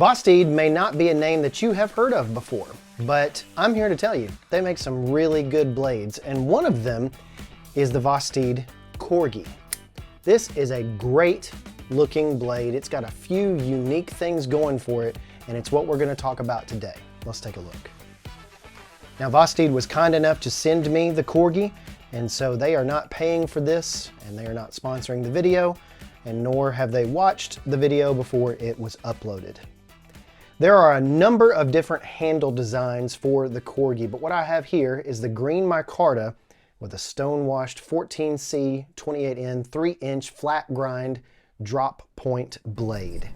Vosteed may not be a name that you have heard of before, but I'm here to tell you, they make some really good blades, and one of them is the Vosteed Corgi. This is a great looking blade. It's got a few unique things going for it, and it's what we're going to talk about today. Let's take a look. Now, Vosteed was kind enough to send me the Corgi, and so they are not paying for this, and they are not sponsoring the video, and nor have they watched the video before it was uploaded. There are a number of different handle designs for the Corgi, but what I have here is the green micarta with a stone-washed 14C 28N 3-inch flat grind drop point blade.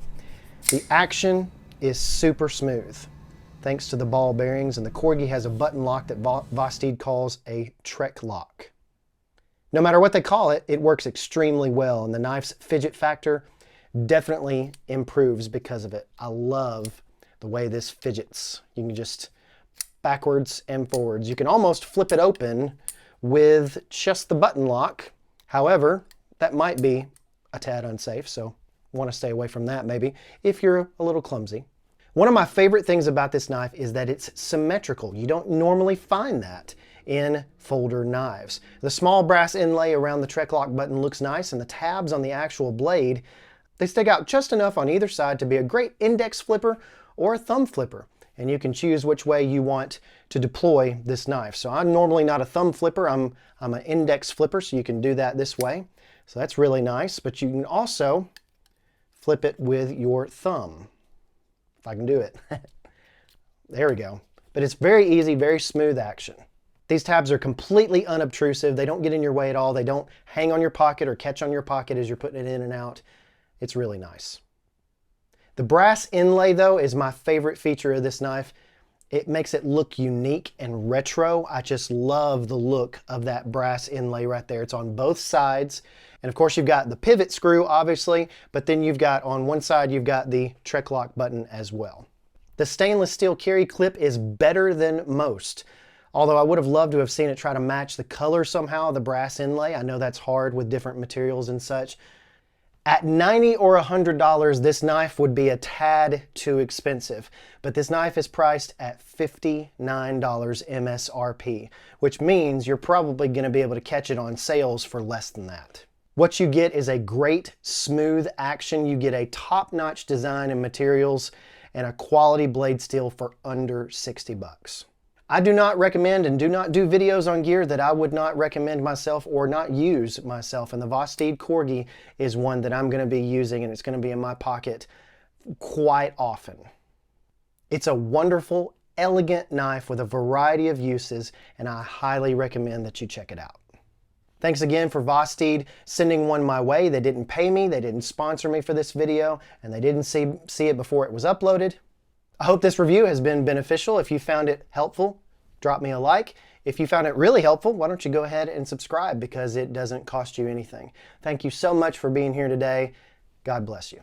The action is super smooth thanks to the ball bearings, and the Corgi has a button lock that Vosteed calls a Trek lock. No matter what they call it, it works extremely well, and the knife's fidget factor definitely improves because of it. I love the way this fidgets. You can just backwards and forwards. You can almost flip it open with just the button lock. However, that might be a tad unsafe, so want to stay away from that maybe if you're a little clumsy. One of my favorite things about this knife is that it's symmetrical. You don't normally find that in folder knives. The small brass inlay around the Trek lock button looks nice, and the tabs on the actual blade, they stick out just enough on either side to be a great index flipper or a thumb flipper, and you can choose which way you want to deploy this knife. So I'm normally not a thumb flipper, I'm an index flipper, so you can do that this way. So that's really nice, but you can also flip it with your thumb, if I can do it. There we go. But it's very easy, very smooth action. These tabs are completely unobtrusive. They don't get in your way at all. They don't hang on your pocket or catch on your pocket as you're putting it in and out. It's really nice. The brass inlay, though, is my favorite feature of this knife. It makes it look unique and retro. I just love the look of that brass inlay right there. It's on both sides. And of course, you've got the pivot screw, obviously, but then you've got on one side, you've got the Trek lock button as well. The stainless steel carry clip is better than most, although I would have loved to have seen it try to match the color somehow of the brass inlay. I know that's hard with different materials and such. At $90 or $100, this knife would be a tad too expensive, but this knife is priced at $59 MSRP, which means you're probably going to be able to catch it on sales for less than that. What you get is a great smooth action. You get a top-notch design and materials and a quality blade steel for under 60 bucks. I do not recommend and do not do videos on gear that I would not recommend myself or not use myself, and the Vosteed Corgi is one that I'm going to be using, and it's going to be in my pocket quite often. It's a wonderful, elegant knife with a variety of uses, and I highly recommend that you check it out. Thanks again for Vosteed sending one my way. They didn't pay me, they didn't sponsor me for this video, and they didn't see it before it was uploaded. I hope this review has been beneficial. If you found it helpful, drop me a like. If you found it really helpful, why don't you go ahead and subscribe, because it doesn't cost you anything. Thank you so much for being here today. God bless you.